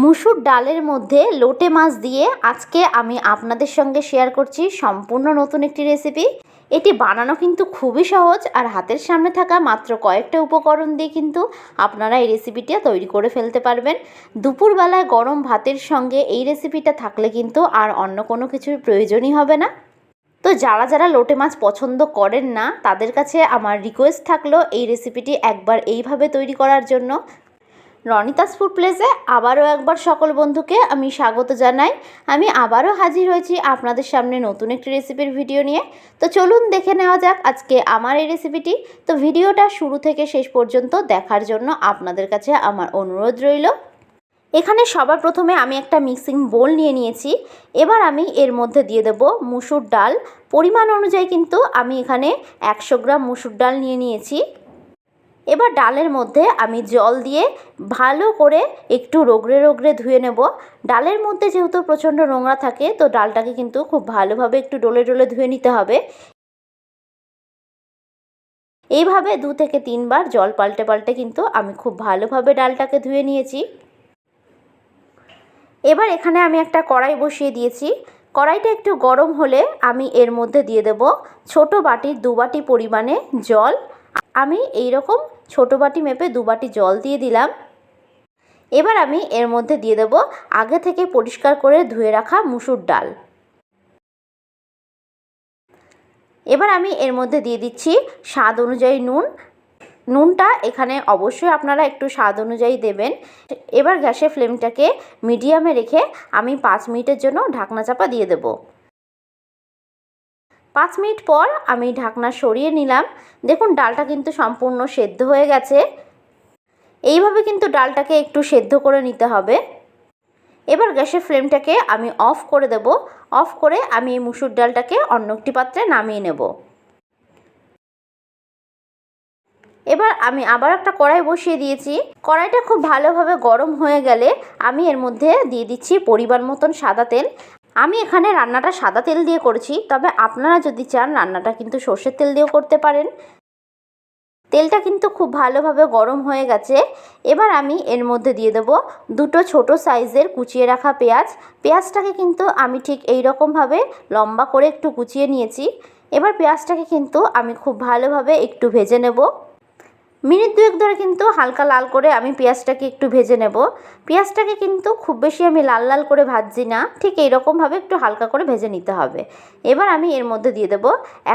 মুসুর ডালের মধ্যে লোটে মাছ দিয়ে আজকে আমি আপনাদের সঙ্গে শেয়ার করছি সম্পূর্ণ নতুন একটি রেসিপি। এটি বানানো কিন্তু খুবই সহজ, আর হাতের সামনে থাকা মাত্র কয়েকটা উপকরণ দিয়ে কিন্তু আপনারা এই রেসিপিটা তৈরি করে ফেলতে পারবেন। দুপুরবেলায় গরম ভাতের সঙ্গে এই রেসিপিটা থাকলে কিন্তু আর অন্য কোনো কিছুর প্রয়োজনই হবে না। তো যারা যারা লোটে মাছ পছন্দ করেন না তাদের কাছে আমার রিকোয়েস্ট থাকলো এই রেসিপিটি একবার এইভাবে তৈরি করার জন্য। রনিতাস ফুড প্লেসে আবারও একবার সকল বন্ধুকে আমি স্বাগত জানাই। আমি আবারও হাজির হয়েছি আপনাদের সামনে নতুন একটি রেসিপির ভিডিও নিয়ে। তো চলুন দেখে নেওয়া যাক আজকে আমার এই রেসিপিটি। তো ভিডিওটা শুরু থেকে শেষ পর্যন্ত দেখার জন্য আপনাদের কাছে আমার অনুরোধ রইল। এখানে সবার প্রথমে আমি একটা মিক্সিং বোল নিয়ে নিয়েছি। এবার আমি এর মধ্যে দিয়ে দেব মুসুর ডাল। পরিমাণ অনুযায়ী কিন্তু আমি এখানে 100 গ্রাম মুসুর ডাল নিয়ে নিয়েছি। এবার ডালের মধ্যে আমি জল দিয়ে ভালো করে একটু রগড়ে রগড়ে ধুয়ে নেব। ডালের মধ্যে যেহেতু প্রচণ্ড নোংরা থাকে, তো ডালটাকে কিন্তু খুব ভালোভাবে একটু ডলে ডলে ধুয়ে নিতে হবে। এইভাবে 2 থেকে 3 বার জল পাল্টে পাল্টে কিন্তু আমি খুব ভালোভাবে ডালটাকে ধুয়ে নিয়েছি। এবার এখানে আমি একটা কড়াই বসিয়ে দিয়েছি। কড়াইটা একটু গরম হলে আমি এর মধ্যে দিয়ে দেব ছোট বাটির 2 বাটি পরিমাণে জল। আমি এই রকম ছোট বাটি মেপে 2 বাটি জল দিয়ে দিলাম। এবার আমি এর মধ্যে দিয়ে দেব আগে থেকে পরিষ্কার করে ধুয়ে রাখা মুসুর ডাল। এবার আমি এর মধ্যে দিয়ে দিচ্ছি স্বাদ অনুযায়ী নুন। নুনটা এখানে অবশ্যই আপনারা একটু স্বাদ অনুযায়ী দেবেন। এবার গ্যাসের ফ্লেমটাকে মিডিয়ামে রেখে আমি 5 মিনিটের জন্য ঢাকনা চাপা দিয়ে দেব। 5 মিনিট পর আমি ঢাকনা সরিয়ে নিলাম। দেখুন ডালটা কিন্তু সম্পূর্ণ সেদ্ধ হয়ে গেছে। এইভাবে কিন্তু ডালটাকে একটু সেদ্ধ করে নিতে হবে। এবার গ্যাসের ফ্লেমটাকে আমি অফ করে দেব। অফ করে আমি এই মুসুর ডালটাকে অন্য একটি পাত্রে নামিয়ে নেব। এবার আমি আবার একটা কড়াই বসিয়ে দিয়েছি। কড়াইটা খুব ভালোভাবে গরম হয়ে গেলে আমি এর মধ্যে দিয়ে দিচ্ছি পরিমাণ মতন সাদা তেল। আমি এখানে রান্নাটা সাদা তেল দিয়ে করেছি, তবে আপনারা যদি চান রান্নাটা কিন্তু সর্ষের তেল দিয়েও করতে পারেন। তেলটা কিন্তু খুব ভালোভাবে গরম হয়ে গেছে। এবার আমি এর মধ্যে দিয়ে দেব 2টো ছোট সাইজের কুচিয়ে রাখা পেঁয়াজ। পেঁয়াজটাকে কিন্তু আমি ঠিক এই রকমভাবে লম্বা করে একটু কুচিয়ে নিয়েছি। এবার পেঁয়াজটাকে কিন্তু আমি খুব ভালোভাবে একটু ভেজে নেব। মিনিট 2 ধরে কিন্তু হালকা লাল করে আমি পেঁয়াজটাকে একটু ভেজে নেব। পেঁয়াজটাকে কিন্তু খুব বেশি আমি লাল লাল করে ভাজছি না, ঠিক এইরকমভাবে একটু হালকা করে ভেজে নিতে হবে। এবার আমি এর মধ্যে দিয়ে দেব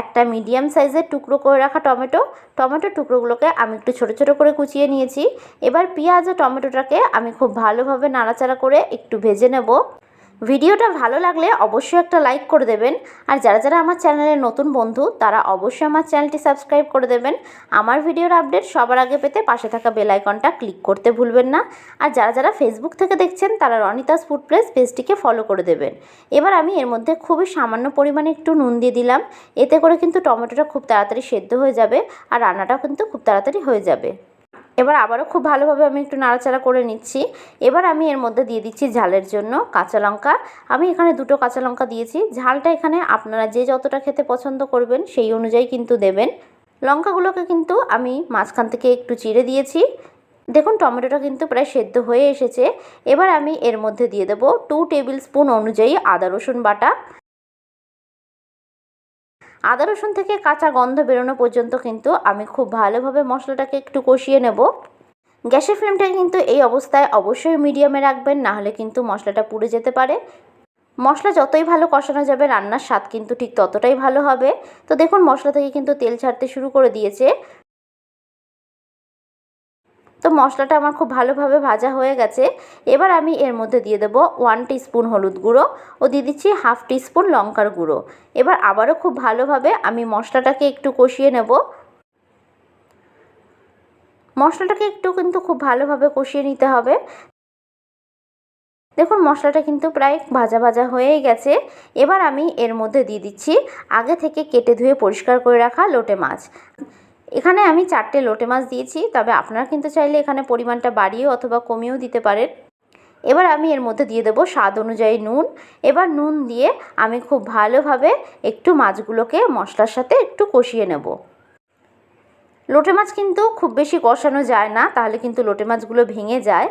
একটা মিডিয়াম সাইজের টুকরো করে রাখা টমেটো। টমেটোর টুকরোগুলোকে আমি একটু ছোট ছোট করে কুচিয়ে নিয়েছি। এবার পেঁয়াজ ও টমেটোটাকে আমি খুব ভালোভাবে নাড়াচাড়া করে একটু ভেজে নেব। ভিডিওটা ভালো লাগলে অবশ্যই একটা লাইক করে দেবেন। আর যারা যারা আমার চ্যানেলের নতুন বন্ধু তারা অবশ্যই আমার চ্যানেলটি সাবস্ক্রাইব করে দেবেন। আমার ভিডিওর আপডেট সবার আগে পেতে পাশে থাকা বেল আইকনটা ক্লিক করতে ভুলবেন না। আর যারা যারা ফেসবুক থেকে দেখছেন তারা রনিতাস ফুড প্লেস পেজটিকে ফলো করে দেবেন। এবার আমি এর মধ্যে খুবই সামান্য পরিমাণে একটু নুন দিয়ে দিলাম। এতে করে কিন্তু টমেটোটা খুব তাড়াতাড়ি সেদ্ধ হয়ে যাবে, আর রান্নাটাও কিন্তু খুব তাড়াতাড়ি হয়ে যাবে। এবার আবারও খুব ভালোভাবে আমি একটু নাড়াচাড়া করে নিচ্ছি। এবার আমি এর মধ্যে দিয়ে দিচ্ছি ঝালের জন্য কাঁচা লঙ্কা। আমি এখানে 2টো কাঁচা লঙ্কা দিয়েছি। ঝালটা এখানে আপনারা যে যতটা খেতে পছন্দ করবেন সেই অনুযায়ী কিন্তু দেবেন। লঙ্কাগুলোকে কিন্তু আমি মাঝখান থেকে একটু চিড়ে দিয়েছি। দেখুন টমেটোটা কিন্তু প্রায় সেদ্ধ হয়ে এসেছে। এবার আমি এর মধ্যে দিয়ে দেব 2 টেবিল স্পুন অনুযায়ী আদা রসুন বাটা। আদা রসুন থেকে কাঁচা গন্ধ বেরোনো পর্যন্ত কিন্তু আমি খুব ভালোভাবে মশলাটাকে একটু কষিয়ে নেব। গ্যাসের ফ্লেমটাকে কিন্তু এই অবস্থায় অবশ্যই মিডিয়ামে রাখবেন, না হলে কিন্তু মশলাটা পুড়ে যেতে পারে। মশলা যতই ভালো কষানো যাবে রান্নার স্বাদ কিন্তু ঠিক ততটাই ভালো হবে। তো দেখুন মশলা থেকে কিন্তু তেল ছাড়তে শুরু করে দিয়েছে। তো মশলাটা আমার খুব ভালোভাবে ভাজা হয়ে গেছে। এবার আমি এর মধ্যে দিয়ে দেব 1 টিস্পুন হলুদ গুঁড়ো ও দিয়ে দিচ্ছি 1/2 টিস্পুন লঙ্কার গুঁড়ো। এবার আবারও খুব ভালোভাবে আমি মশলাটাকে একটু কষিয়ে নেব। মশলাটাকে একটু কিন্তু খুব ভালোভাবে কষিয়ে নিতে হবে। দেখুন মশলাটা কিন্তু প্রায় ভাজা ভাজা হয়েই গেছে। এবার আমি এর মধ্যে দিয়ে দিচ্ছি আগে থেকে কেটে ধুয়ে পরিষ্কার করে রাখা লোটে মাছ। এখানে আমি 4টে লোটে মাছ দিয়েছি, তবে আপনারা কিন্তু চাইলে এখানে পরিমাণটা বাড়িয়েও অথবা কমিয়েও দিতে পারেন। এবার আমি এর মধ্যে দিয়ে দেব স্বাদ অনুযায়ী নুন। এবার নুন দিয়ে আমি খুব ভালোভাবে একটু মাছগুলোকে মশলার সাথে একটু কষিয়ে নেব। লোটে মাছ কিন্তু খুব বেশি কষানো যায় না, তাহলে কিন্তু লোটে মাছগুলো ভেঙে যায়।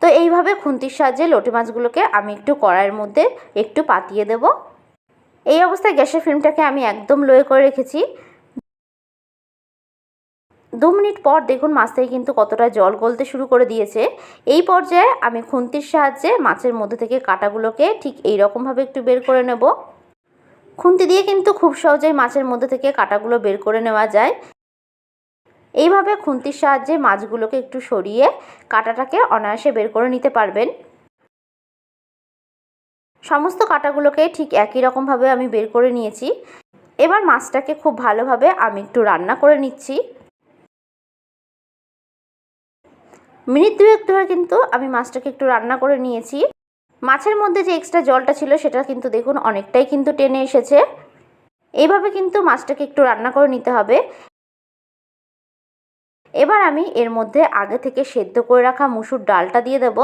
তো এইভাবে খুন্তির সাহায্যে লোটে মাছগুলোকে আমি একটু কড়াইয়ের মধ্যে একটু পাতিয়ে দেব। এই অবস্থায় গ্যাসের ফ্লেমটাকে আমি একদম লোয়ে করে রেখেছি। 2 মিনিট পর দেখুন মাছ থেকে কিন্তু কতটা জল গলতে শুরু করে দিয়েছে। এই পর্যায়ে আমি খুন্তির সাহায্যে মাছের মধ্যে থেকে কাঁটাগুলোকে ঠিক এই রকমভাবে একটু বের করে নেব। খুন্তি দিয়ে কিন্তু খুব সহজেই মাছের মধ্যে থেকে কাঁটাগুলো বের করে নেওয়া যায়। এইভাবে খুন্তির সাহায্যে মাছগুলোকে একটু সরিয়ে কাঁটাটাকে অনায়াসে বের করে নিতে পারবেন। সমস্ত কাঁটাগুলোকে ঠিক একই রকমভাবে আমি বের করে নিয়েছি। এবার মাছটাকে খুব ভালোভাবে আমি একটু রান্না করে নিচ্ছি। মিনিট 2 ধরে কিন্তু আমি মাছটাকে একটু রান্না করে নিয়েছি। মাছের মধ্যে যে এক্সট্রা জলটা ছিল সেটা কিন্তু দেখুন অনেকটাই কিন্তু টেনে এসেছে। এইভাবে কিন্তু মাছটাকে একটু রান্না করে নিতে হবে। এবার আমি এর মধ্যে আগে থেকে সেদ্ধ করে রাখা মুসুর ডালটা দিয়ে দেব।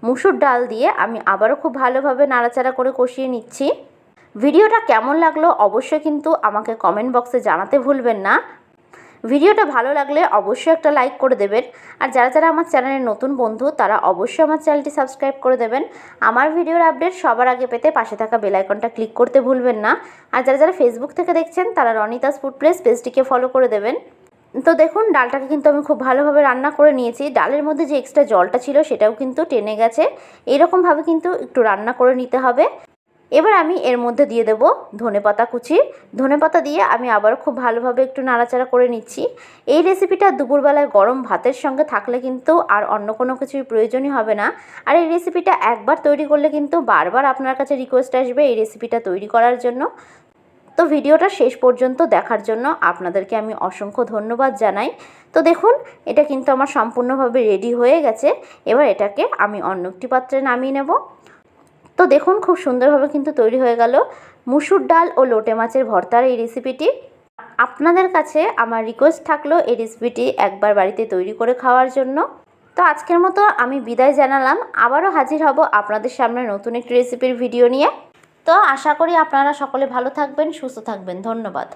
মুসুর ডাল দিয়ে আমি আবারও খুব ভালোভাবে নাড়াচাড়া করে কষিয়ে নিচ্ছি। ভিডিওটা কেমন লাগলো অবশ্যই কিন্তু আমাকে কমেন্ট বক্সে জানাতে ভুলবেন না। ভিডিওটা ভালো লাগলে অবশ্যই একটা লাইক করে দেবেন। আর যারা যারা আমার চ্যানেলের নতুন বন্ধু তারা অবশ্যই আমার চ্যানেলটি সাবস্ক্রাইব করে দেবেন। আমার ভিডিওর আপডেট সবার আগে পেতে পাশে থাকা বেল আইকনটা ক্লিক করতে ভুলবেন না। আর যারা যারা ফেসবুক থেকে দেখছেন তারা রনিতাস ফুড প্লেস পেজটিকে ফলো করে দেবেন। তো দেখুন ডালটাকে কিন্তু আমি খুব ভালোভাবে রান্না করে নিয়েছি। ডালের মধ্যে যে এক্সট্রা জলটা ছিল সেটাও কিন্তু টেনে গেছে। এরকমভাবে কিন্তু একটু রান্না করে নিতে হবে। এবার আমি এর মধ্যে দিয়ে দেব ধনেপাতা কুচি। ধনেপাতা দিয়ে আমি আবার খুব ভালোভাবে একটু নাড়াচাড়া করে নিচ্ছি। এই রেসিপিটা দুপুরবেলায় গরম ভাতের সঙ্গে থাকলে কিন্তু আর অন্য কোনো কিছুর প্রয়োজনই হবে না। আর এই রেসিপিটা একবার তৈরি করলে কিন্তু বারবার আপনার কাছে রিকোয়েস্ট আসবে এই রেসিপিটা তৈরি করার জন্য। তো ভিডিওটা শেষ পর্যন্ত দেখার জন্য আপনাদেরকে আমি অসংখ্য ধন্যবাদ জানাই। তো দেখুন এটা কিন্তু আমার সম্পূর্ণভাবে রেডি হয়ে গেছে। এবার এটাকে আমি অন্য একটি পাত্রে নামিয়ে নেব। তো দেখুন খুব সুন্দরভাবে কিন্তু তৈরি হয়ে গেল মুসুর ডাল ও লোটে মাছের ভর্তার এই রেসিপিটি। আপনাদের কাছে আমার রিকোয়েস্ট থাকলো এই রেসিপিটি একবার বাড়িতে তৈরি করে খাওয়ার জন্য। তো আজকের মতো আমি বিদায় জানালাম। আবারও হাজির হব আপনাদের সামনে নতুন একটি রেসিপির ভিডিও নিয়ে। তো আশা করি আপনারা সকলে ভালো থাকবেন, সুস্থ থাকবেন। ধন্যবাদ।